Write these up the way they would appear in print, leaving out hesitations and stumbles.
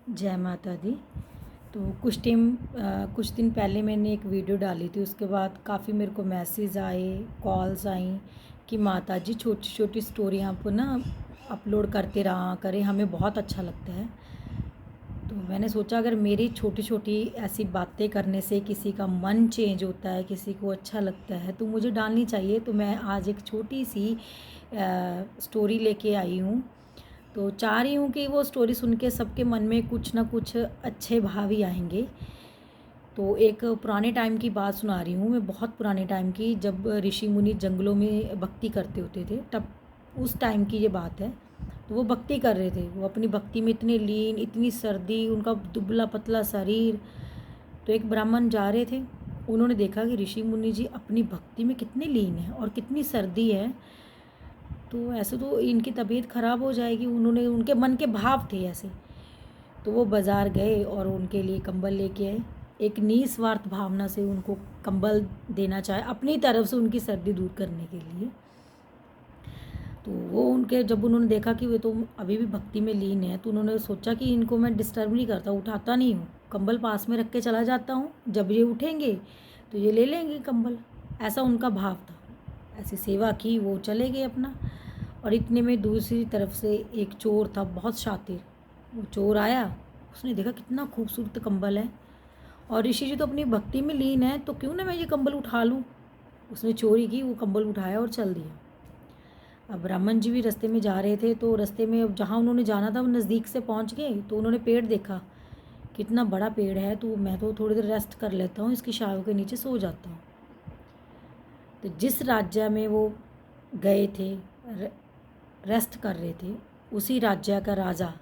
जय माता दी। तो कुछ दिन पहले मैंने एक वीडियो डाली थी, उसके बाद काफ़ी मेरे को मैसेज आए, कॉल्स आई कि माता जी छोटी छोटी स्टोरियाँ आप ना अपलोड करते रहा करें, हमें बहुत अच्छा लगता है। तो मैंने सोचा अगर मेरी छोटी छोटी ऐसी बातें करने से किसी का मन चेंज होता है, किसी को अच्छा लगता है, तो मुझे डालनी चाहिए। तो मैं आज एक छोटी सी स्टोरी लेके आई हूँ। तो चाह रही हूँ कि वो स्टोरी सुन के सबके मन में कुछ ना कुछ अच्छे भाव ही आएंगे। तो एक पुराने टाइम की बात सुना रही हूँ मैं, बहुत पुराने टाइम की, जब ऋषि मुनि जंगलों में भक्ति करते होते थे, तब उस टाइम की ये बात है। तो वो भक्ति कर रहे थे, वो अपनी भक्ति में इतने लीन, इतनी सर्दी, उनका दुबला पतला शरीर। तो एक ब्राह्मण जा रहे थे, उन्होंने देखा कि ऋषि मुनि जी अपनी भक्ति में कितने लीन हैं और कितनी सर्दी है। तो ऐसे तो इनकी तबीयत ख़राब हो जाएगी, उन्होंने, उनके मन के भाव थे ऐसे। तो वो बाज़ार गए और उनके लिए कंबल लेके आए, एक निस्वार्थ भावना से उनको कंबल देना चाहे अपनी तरफ से उनकी सर्दी दूर करने के लिए। तो वो उनके, जब उन्होंने देखा कि वे तो अभी भी भक्ति में लीन है, तो उन्होंने सोचा कि इनको मैं डिस्टर्ब नहीं करता, उठाता नहीं हूँ, कंबल पास में रख के चला जाता हूँ, जब ये उठेंगे तो ये ले लेंगे कंबल। ऐसा उनका भाव था। ऐसी सेवा की, वो चले गए अपना। और इतने में दूसरी तरफ से एक चोर था, बहुत शातिर। वो चोर आया, उसने देखा कितना खूबसूरत कंबल है और ऋषि जी तो अपनी भक्ति में लीन है, तो क्यों ना मैं ये कंबल उठा लूँ। उसने चोरी की, वो कंबल उठाया और चल दिया। अब ब्राह्मण जी भी रास्ते में जा रहे थे, तो रास्ते में अब जहाँ उन्होंने जाना था वो नज़दीक से पहुँच गए, तो उन्होंने पेड़ देखा, कितना बड़ा पेड़ है, तो मैं तो थोड़ी देर रेस्ट कर लेता हूँ, इसकी छाँव के नीचे सो जाता हूँ। तो जिस राज्य में वो गए थे, रेस्ट कर रहे थे, उसी राज्य का राजा,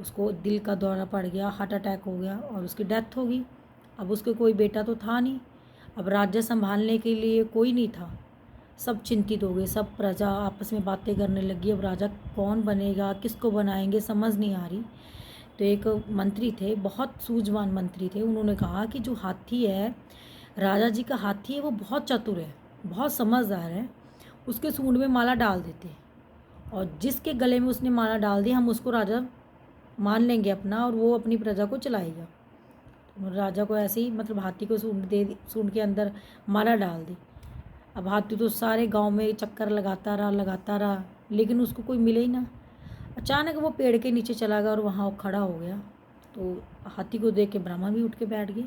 उसको दिल का दौरा पड़ गया, हार्ट अटैक हो गया और उसकी डेथ हो गई। अब उसके कोई बेटा तो था नहीं, अब राज्य संभालने के लिए कोई नहीं था। सब चिंतित हो गए, सब प्रजा आपस में बातें करने लगी, अब राजा कौन बनेगा, किसको बनाएंगे, समझ नहीं आ रही। तो एक मंत्री थे, बहुत सूझवान मंत्री थे, उन्होंने कहा कि जो हाथी है, राजा जी का हाथी है, वो बहुत चतुर है, बहुत समझदार है, उसके सूंड में माला डाल देते हैं और जिसके गले में उसने माला डाल दी, हम उसको राजा मान लेंगे अपना और वो अपनी प्रजा को चलाएगा। तो राजा को ऐसे ही, मतलब हाथी को सूंड के अंदर माला डाल दी। अब हाथी तो सारे गांव में चक्कर लगाता रहा, लेकिन उसको कोई मिले ही ना। अचानक वो पेड़ के नीचे चला गया और वहाँ खड़ा हो गया। तो हाथी को देख के ब्राह्मण भी उठ के बैठ गए,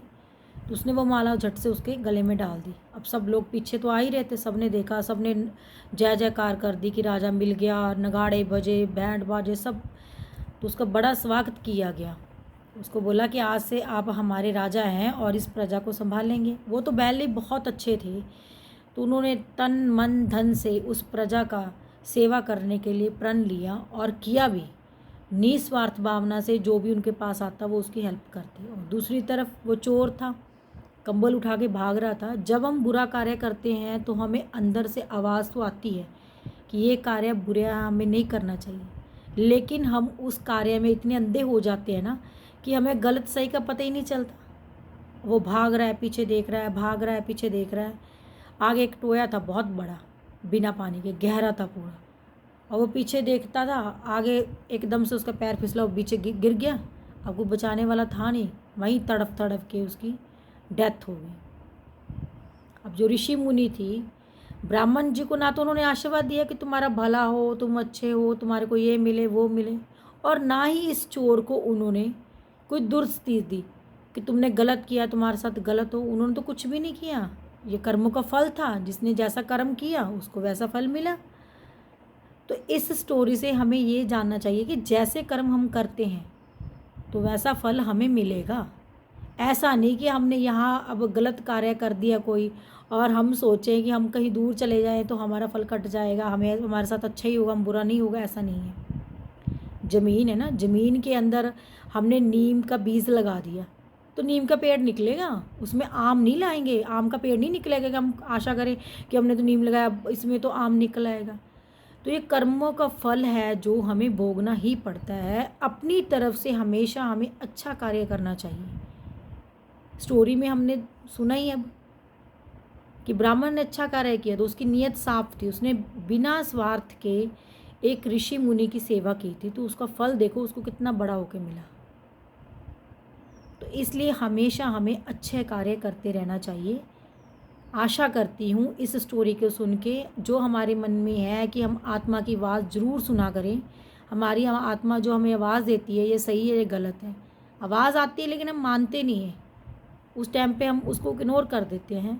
तो उसने वो माला झट से उसके गले में डाल दी। अब सब लोग पीछे तो आ ही रहे थे, सब ने देखा, सब ने जय जयकार कर दी कि राजा मिल गया, नगाड़े बजे, बैंड बाजे सब। तो उसका बड़ा स्वागत किया गया, उसको बोला कि आज से आप हमारे राजा हैं और इस प्रजा को संभालेंगे। वो तो पहले बहुत अच्छे थे, तो उन्होंने तन मन धन से उस प्रजा का सेवा करने के लिए प्रण लिया और किया भी। निस्वार्थ भावना से जो भी उनके पास आता वो उसकी हेल्प करते। और दूसरी तरफ वो चोर था, कंबल उठा के भाग रहा था। जब हम बुरा कार्य करते हैं तो हमें अंदर से आवाज़ तो आती है कि ये कार्य बुरा हमें नहीं करना चाहिए, लेकिन हम उस कार्य में इतने अंधे हो जाते हैं ना कि हमें गलत सही का पता ही नहीं चलता। वो भाग रहा है, पीछे देख रहा है, भाग रहा है, पीछे देख रहा है। आगे एक टोया था बहुत बड़ा, बिना पानी के, गहरा था पूरा, और वो पीछे देखता था। आगे एकदम से उसका पैर फिसला, वो पीछे गिर गया। अब वो बचाने वाला था नहीं, वहीं तड़प तड़प के उसकी डेथ हो गई। अब जो ऋषि मुनि थी, ब्राह्मण जी को ना तो उन्होंने आशीर्वाद दिया कि तुम्हारा भला हो, तुम अच्छे हो, तुम्हारे को ये मिले वो मिले, और ना ही इस चोर को उन्होंने कोई दुर्स्ती दी कि तुमने गलत किया, तुम्हारे साथ गलत हो। उन्होंने तो कुछ भी नहीं किया, ये कर्मों का फल था, जिसने जैसा कर्म किया उसको वैसा फल मिला। तो इस स्टोरी से हमें ये जानना चाहिए कि जैसे कर्म हम करते हैं तो वैसा फल हमें मिलेगा। ऐसा नहीं कि हमने यहाँ अब गलत कार्य कर दिया कोई और हम सोचें कि हम कहीं दूर चले जाएं तो हमारा फल कट जाएगा, हमें हमारे साथ अच्छा ही होगा, हम बुरा नहीं होगा, ऐसा नहीं है। ज़मीन है ना, ज़मीन के अंदर हमने नीम का बीज लगा दिया तो नीम का पेड़ निकलेगा, उसमें आम नहीं लाएंगे, आम का पेड़ नहीं निकलेगा कि हम आशा करें कि हमने तो नीम लगाया इसमें तो आम निकल आएगा। तो ये कर्मों का फल है जो हमें भोगना ही पड़ता है। अपनी तरफ से हमेशा हमें अच्छा कार्य करना चाहिए। स्टोरी में हमने सुना ही अब कि ब्राह्मण ने अच्छा कार्य किया तो उसकी नीयत साफ थी, उसने बिना स्वार्थ के एक ऋषि मुनि की सेवा की थी, तो उसका फल देखो उसको कितना बड़ा होकर मिला। तो इसलिए हमेशा हमें अच्छे कार्य करते रहना चाहिए। आशा करती हूँ इस स्टोरी को सुन के जो हमारे मन में है कि हम आत्मा की आवाज़ ज़रूर सुना करें। हमारी आत्मा जो हमें आवाज़ देती है, ये सही है, ये गलत है। आवाज़ आती है लेकिन हम मानते नहीं हैं, उस टाइम पे हम उसको इग्नोर कर देते हैं।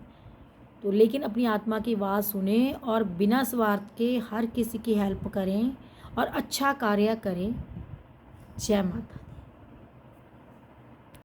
तो लेकिन अपनी आत्मा की आवाज़ सुने और बिना स्वार्थ के हर किसी की हेल्प करें और अच्छा कार्य करें। जय माता।